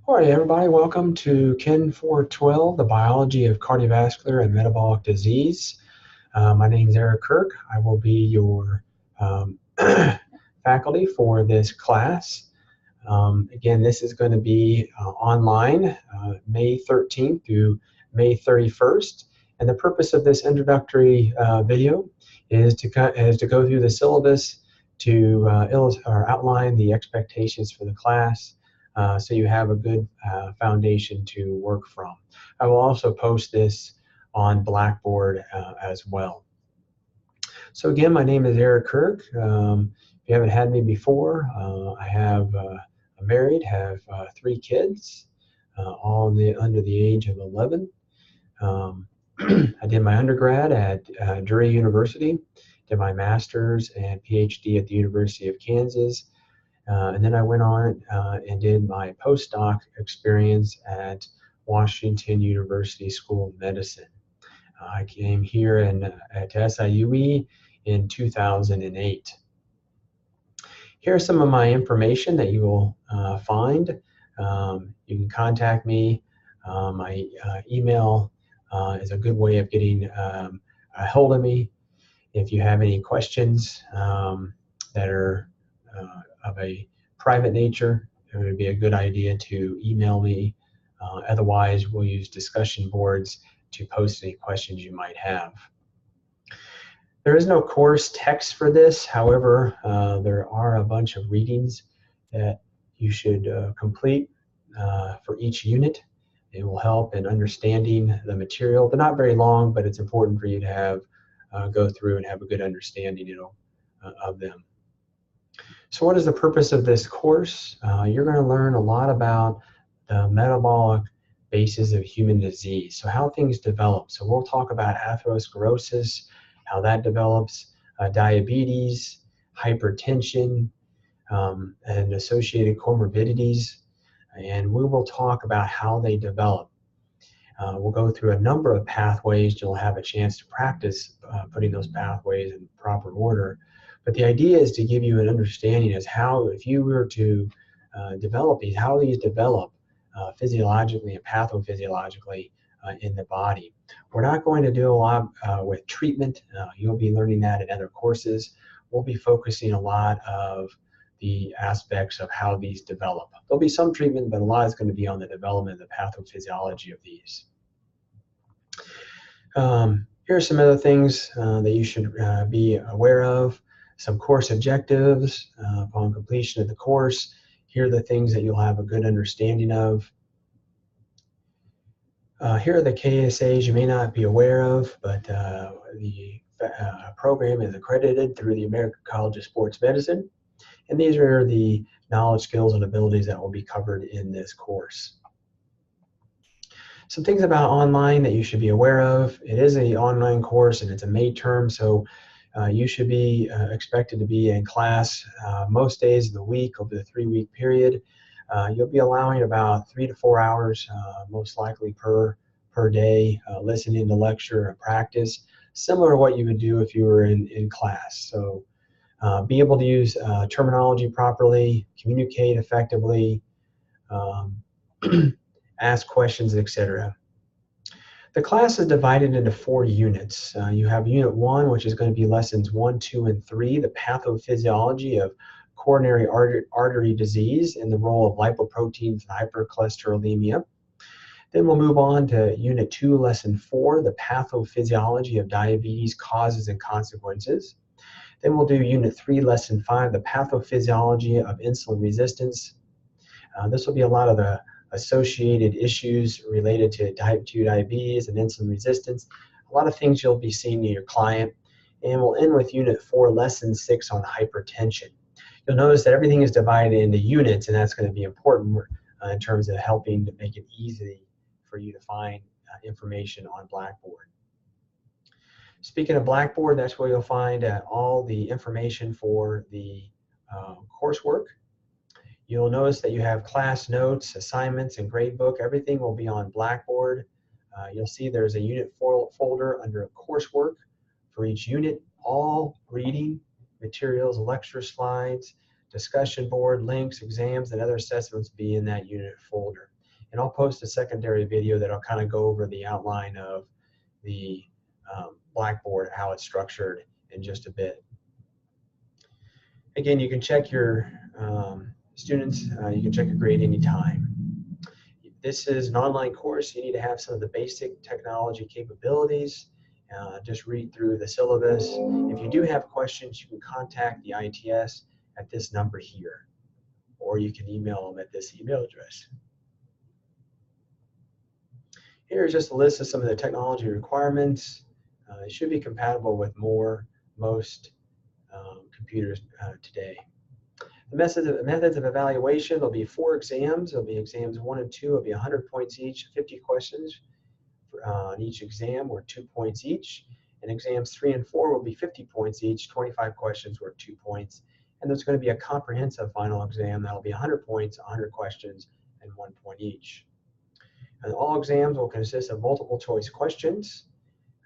All right, everybody, welcome to Kin 412, the biology of cardiovascular and metabolic disease. My name is Eric Kirk. I will be your faculty for this class. Again, this is going to be online May 13th through May 31st. And the purpose of this introductory video is to go through the syllabus to outline the expectations for the class. So you have a good foundation to work from. I will also post this on Blackboard as well. So again, my name is Eric Kirk. If you haven't had me before, I'm married, have 3 kids, all under the age of 11. I did my undergrad at Drury University, did my master's and PhD at the University of Kansas. And then I went on and did my postdoc experience at Washington University School of Medicine. I came here at SIUE in 2008. Here's some of my information that you will find. You can contact me. My email is a good way of getting a hold of me. If you have any questions that are of a private nature, it would be a good idea to email me. Otherwise, we'll use discussion boards to post any questions you might have. There is no course text for this. However, there are a bunch of readings that you should complete for each unit. It will help in understanding the material. They're not very long, but it's important for you to have go through and have a good understanding of them. So what is the purpose of this course? You're going to learn a lot about the metabolic basis of human disease, so how things develop. So we'll talk about atherosclerosis, how that develops, diabetes, hypertension, and associated comorbidities, and we will talk about how they develop. We'll go through a number of pathways. You'll have a chance to practice putting those pathways in proper order. But the idea is to give you an understanding as how, if you were to develop these, how these develop physiologically and pathophysiologically in the body. We're not going to do a lot with treatment. You'll be learning that in other courses. We'll be focusing a lot of the aspects of how these develop. There'll be some treatment, but a lot is going to be on the development of the pathophysiology of these. Here are some other things that you should be aware of. Some course objectives upon completion of the course. Here are the things that you'll have a good understanding of. Here are the KSAs you may not be aware of, but the program is accredited through the American College of Sports Medicine. And these are the knowledge, skills, and abilities that will be covered in this course. Some things about online that you should be aware of. It is an online course and it's a May term, so you should be expected to be in class most days of the week over the 3-week period. You'll be allowing about 3 to 4 hours, most likely per day, listening to lecture and practice, similar to what you would do if you were in class. So be able to use terminology properly, communicate effectively, ask questions, etc. The class is divided into 4 units. You have Unit 1, which is going to be lessons 1, 2, and 3, the pathophysiology of coronary artery disease and the role of lipoproteins and hypercholesterolemia. Then we'll move on to Unit 2, Lesson 4, the pathophysiology of diabetes, causes and consequences. Then we'll do Unit 3, Lesson 5, the pathophysiology of insulin resistance. This will be a lot of the associated issues related to type 2 diabetes and insulin resistance. A lot of things you'll be seeing in your client. And we'll end with Unit 4, Lesson 6 on hypertension. You'll notice that everything is divided into units, and that's going to be important in terms of helping to make it easy for you to find information on Blackboard. Speaking of Blackboard, that's where you'll find all the information for the coursework. You'll notice that you have class notes, assignments, and gradebook. Everything will be on Blackboard. You'll see there's a unit folder under coursework for each unit. All reading materials, lecture slides, discussion board, links, exams, and other assessments be in that unit folder. And I'll post a secondary video that'll kind of go over the outline of the Blackboard, how it's structured in just a bit. Again, you can check your students, you can check your grade anytime. This is an online course. You need to have some of the basic technology capabilities. Just read through the syllabus. If you do have questions, you can contact the ITS at this number here, or you can email them at this email address. Here's just a list of some of the technology requirements. It should be compatible with most computers today. The methods of evaluation, there'll be 4 exams. There'll be exams 1 and 2. It'll be 100 points each, 50 questions on each exam, or 2 points each. And exams 3 and 4 will be 50 points each, 25 questions, or 2 points. And there's going to be a comprehensive final exam that'll be 100 points, 100 questions, and 1 point each. And all exams will consist of multiple choice questions.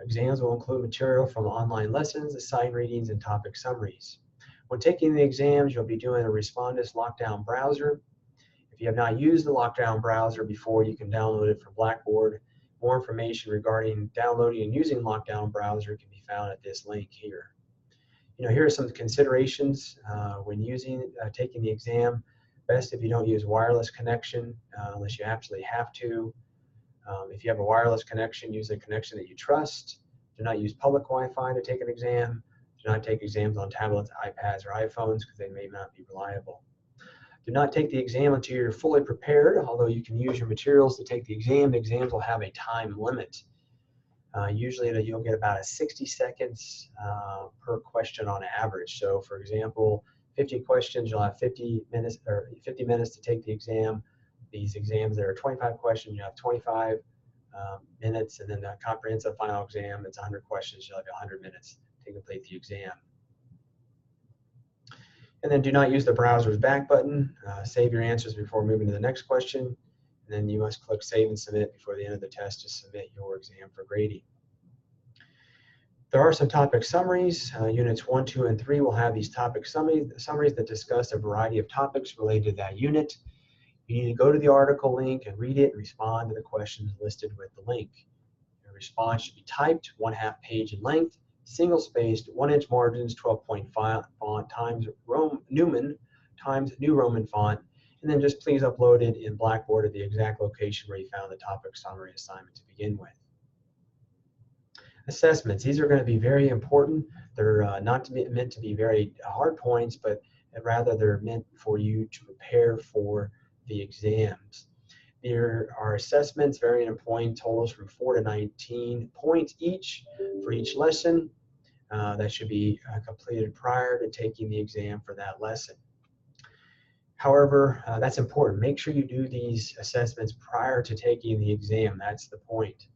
Exams will include material from online lessons, assigned readings, and topic summaries. When taking the exams, you'll be doing a Respondus Lockdown browser. If you have not used the Lockdown browser before, you can download it from Blackboard. More information regarding downloading and using Lockdown browser can be found at this link here. Here are some considerations when taking the exam. Best if you don't use wireless connection unless you absolutely have to. If you have a wireless connection, use a connection that you trust. Do not use public Wi-Fi to take an exam. Do not take exams on tablets, iPads, or iPhones because they may not be reliable. Do not take the exam until you're fully prepared, although you can use your materials to take the exam. The exams will have a time limit. Usually you'll get about 60 seconds per question on average. So for example, 50 questions, you'll have 50 minutes to take the exam. These exams that are 25 questions, you have 25 minutes, and then the comprehensive final exam, it's 100 questions, you'll have 100 minutes to complete the exam. And then do not use the browser's back button. Save your answers before moving to the next question. And then you must click Save and Submit before the end of the test to submit your exam for grading. There are some topic summaries. Units 1, 2, and 3 will have these topic summaries that discuss a variety of topics related to that unit. You need to go to the article link and read it and respond to the questions listed with the link. Your response should be typed, 1/2 page in length, single-spaced, 1-inch margins, 12-point font times Newman times New Roman font, and then just please upload it in Blackboard at the exact location where you found the topic summary assignment to begin with. Assessments, these are going to be very important. They're not meant to be very hard points, but rather they're meant for you to prepare for the exams. There are assessments varying in point totals from 4 to 19 points each for each lesson. That should be completed prior to taking the exam for that lesson. However, that's important. Make sure you do these assessments prior to taking the exam. That's the point.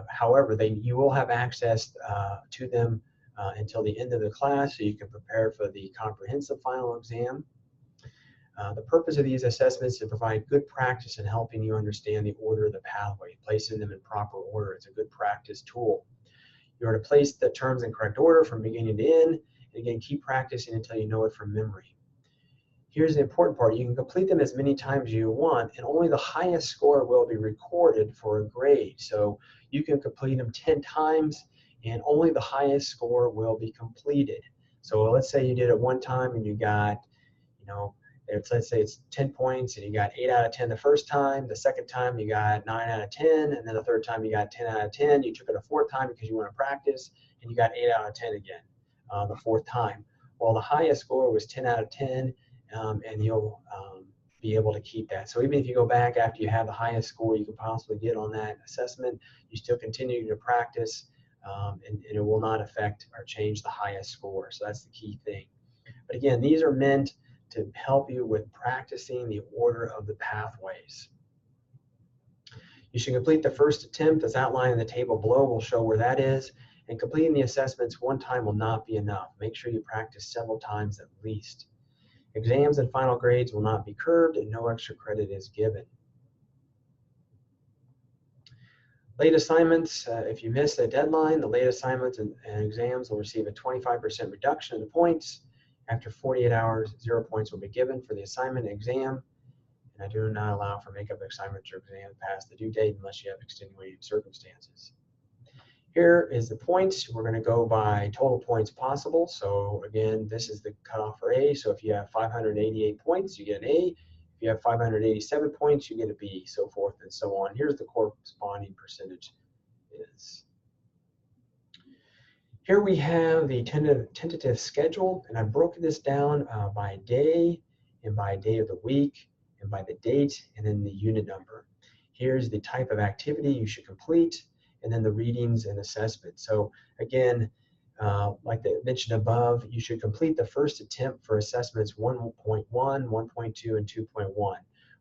However, you will have access to them until the end of the class, so you can prepare for the comprehensive final exam. The purpose of these assessments is to provide good practice in helping you understand the order of the pathway, placing them in proper order. It's a good practice tool. You are to place the terms in correct order from beginning to end, and again, keep practicing until you know it from memory. Here's the important part. You can complete them as many times as you want, and only the highest score will be recorded for a grade. So you can complete them 10 times, and only the highest score will be completed. So let's say you did it one time and you got, let's say it's 10 points and you got 8 out of 10 the first time. The second time you got 9 out of 10, and then the third time you got 10 out of 10. You took it a fourth time because you want to practice, and you got 8 out of 10 again the fourth time. Well, the highest score was 10 out of 10. And you'll be able to keep that. So even if you go back after you have the highest score you could possibly get on that assessment, you still continue to practice, and it will not affect or change the highest score. So that's the key thing. But again, these are meant to help you with practicing the order of the pathways. You should complete the first attempt as outlined in the table below. We'll show where that is. And completing the assessments one time will not be enough. Make sure you practice several times at least. Exams and final grades will not be curved, and no extra credit is given. Late assignments, if you miss a deadline, the late assignments and exams will receive a 25% reduction in the points. After 48 hours, 0 points will be given for the assignment and exam. I do not allow for makeup assignments or exams past the due date unless you have extenuating circumstances. Here is the points. We're going to go by total points possible. So again, this is the cutoff for A. So if you have 588 points, you get an A. If you have 587 points, you get a B, so forth and so on. Here's the corresponding percentage is. Here we have the tentative schedule, and I've broken this down by day and by day of the week and by the date and then the unit number. Here's the type of activity you should complete, and then the readings and assessment. So again, like I mentioned above, you should complete the first attempt for assessments 1.1, 1.2, and 2.1.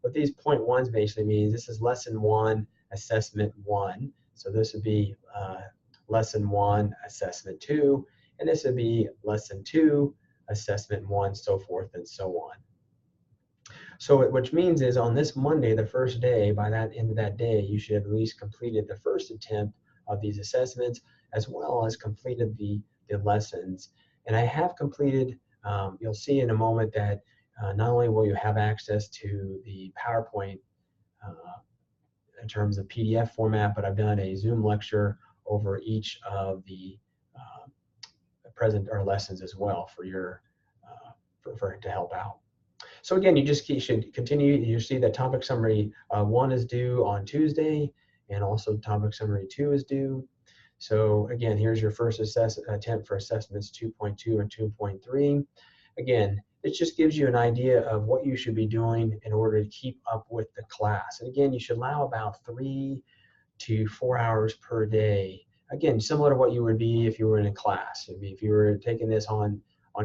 What these point ones basically means, this is lesson 1, assessment 1. So this would be lesson 1, assessment 2, and this would be lesson 2, assessment 1, so forth and so on. So which means is on this Monday, the first day, by that end of that day, you should have at least completed the first attempt of these assessments, as well as completed the lessons. And I have completed, you'll see in a moment that not only will you have access to the PowerPoint in terms of PDF format, but I've done a Zoom lecture over each of the present or lessons as well for your to help out. So again, you just should continue. You see that topic summary 1 is due on Tuesday, and also topic summary 2 is due. So again, here's your first attempt for assessments 2.2 and 2.3. Again, it just gives you an idea of what you should be doing in order to keep up with the class. And again, you should allow about 3 to 4 hours per day. Again, similar to what you would be if you were in a class. If you were taking this on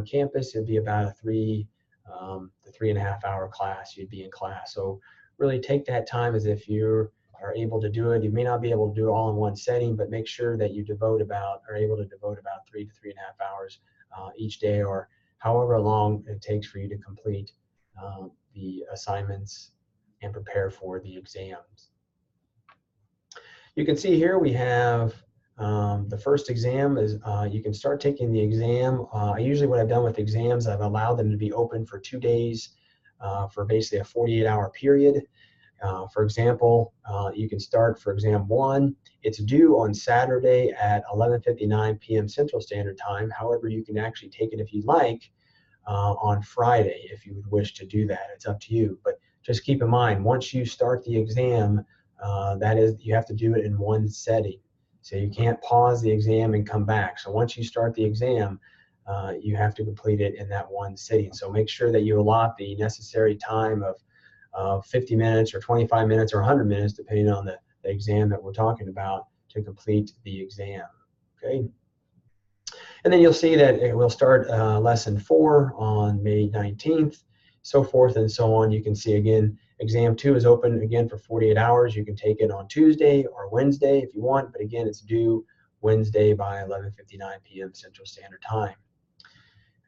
campus, it'd be about a 3 to 3.5 hour class. You'd be in class. So really take that time as if you are able to do it. You may not be able to do it all in one setting, but make sure that you are able to devote about 3 to 3.5 hours each day, or however long it takes for you to complete the assignments and prepare for the exams. You can see here we have the first exam is you can start taking the exam. Usually what I've done with exams, I've allowed them to be open for 2 days for basically a 48-hour period. For example, you can start for exam 1. It's due on Saturday at 11:59 p.m. Central Standard Time. However, you can actually take it if you'd like on Friday if you would wish to do that. It's up to you. But just keep in mind, once you start the exam, that is, you have to do it in one setting. So you can't pause the exam and come back. So once you start the exam, you have to complete it in that one sitting. So make sure that you allot the necessary time of 50 minutes or 25 minutes or 100 minutes, depending on the exam that we're talking about, to complete the exam. Okay. And then you'll see that it will start lesson 4 on May 19th, so forth and so on. You can see again, exam 2 is open again for 48 hours. You can take it on Tuesday or Wednesday if you want, but again, it's due Wednesday by 11:59 p.m. Central Standard Time.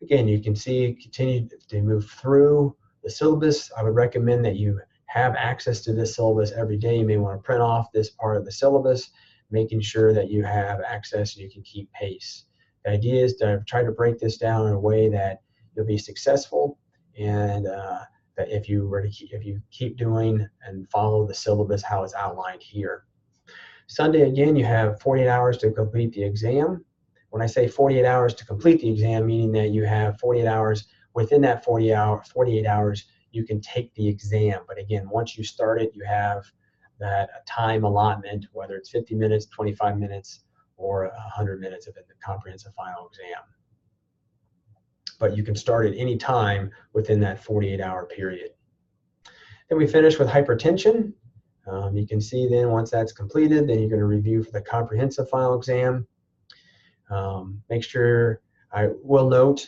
Again, you can see, continue to move through the syllabus. I would recommend that you have access to this syllabus every day. You may want to print off this part of the syllabus, making sure that you have access and you can keep pace. The idea is to try to break this down in a way that you'll be successful, and that if you keep doing and follow the syllabus how it's outlined here. Sunday, again, you have 48 hours to complete the exam. When I say 48 hours to complete the exam, meaning that you have 48 hours. Within that 48 hours, you can take the exam. But again, once you start it, you have that time allotment, whether it's 50 minutes, 25 minutes, or 100 minutes of the comprehensive final exam. But you can start at any time within that 48-hour period. Then we finish with hypertension. You can see then once that's completed, then you're going to review for the comprehensive final exam. Make sure, I will note,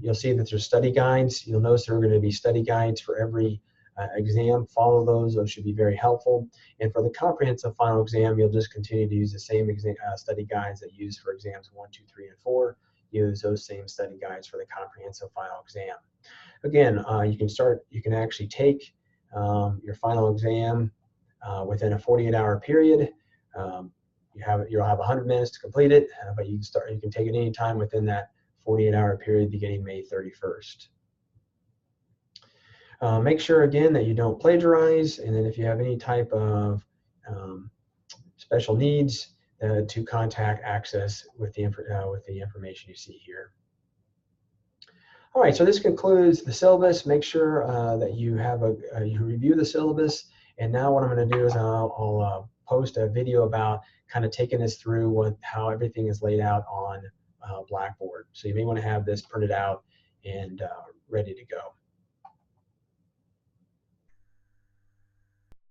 you'll see that there's study guides. You'll notice there are going to be study guides for every exam. Follow those. Those should be very helpful. And for the comprehensive final exam, you'll just continue to use the same study guides that you use for exams 1, 2, 3, and 4. Use those same study guides for the comprehensive final exam. Again, you can actually take your final exam within a 48-hour period. You'll have 100 minutes to complete it, but you can take it any time within that 48-hour period beginning May 31st. Make sure again that you don't plagiarize, and then if you have any type of special needs, to contact Access with the information you see here. All right, so this concludes the syllabus. Make sure that you have you review the syllabus. And now what I'm going to do is I'll post a video about kind of taking us through how everything is laid out on Blackboard. So you may want to have this printed out and ready to go.